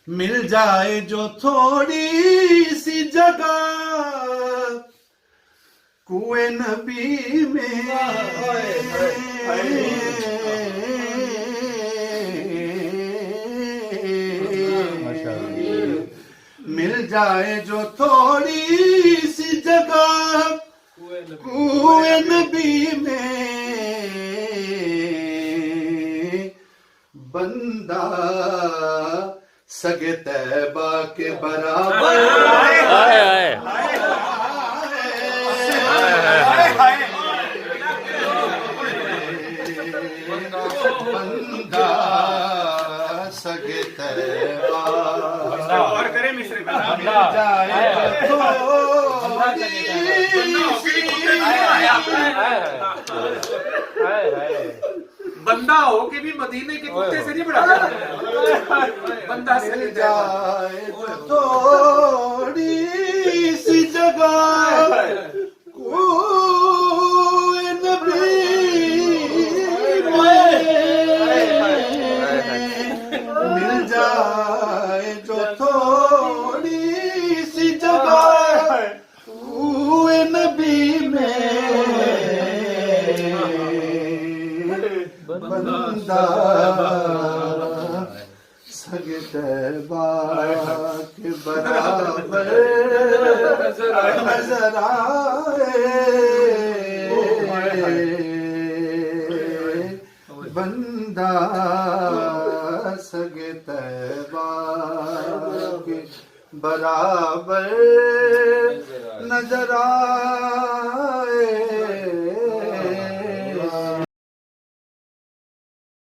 مل جائے جو تھوڑی سی جگہ کوئے نبی میں مل جائے جو تھوڑی سی جگہ کوئے نبی میں بندہ سگے طیبہ کے برابر بندہ سگے طیبہ بندہ ہو کہ بھی مدینے کے کتے سے نہیں بڑھا بندہ سے جائے تھوڑی سی جگہ کوئی نبی مل جائے جو تھوڑی سی جگہ کوئی نبی میں بندہ سگے طیبہ کے برابر نظر آئے بندہ سگے طیبہ کے برابر نظر آئے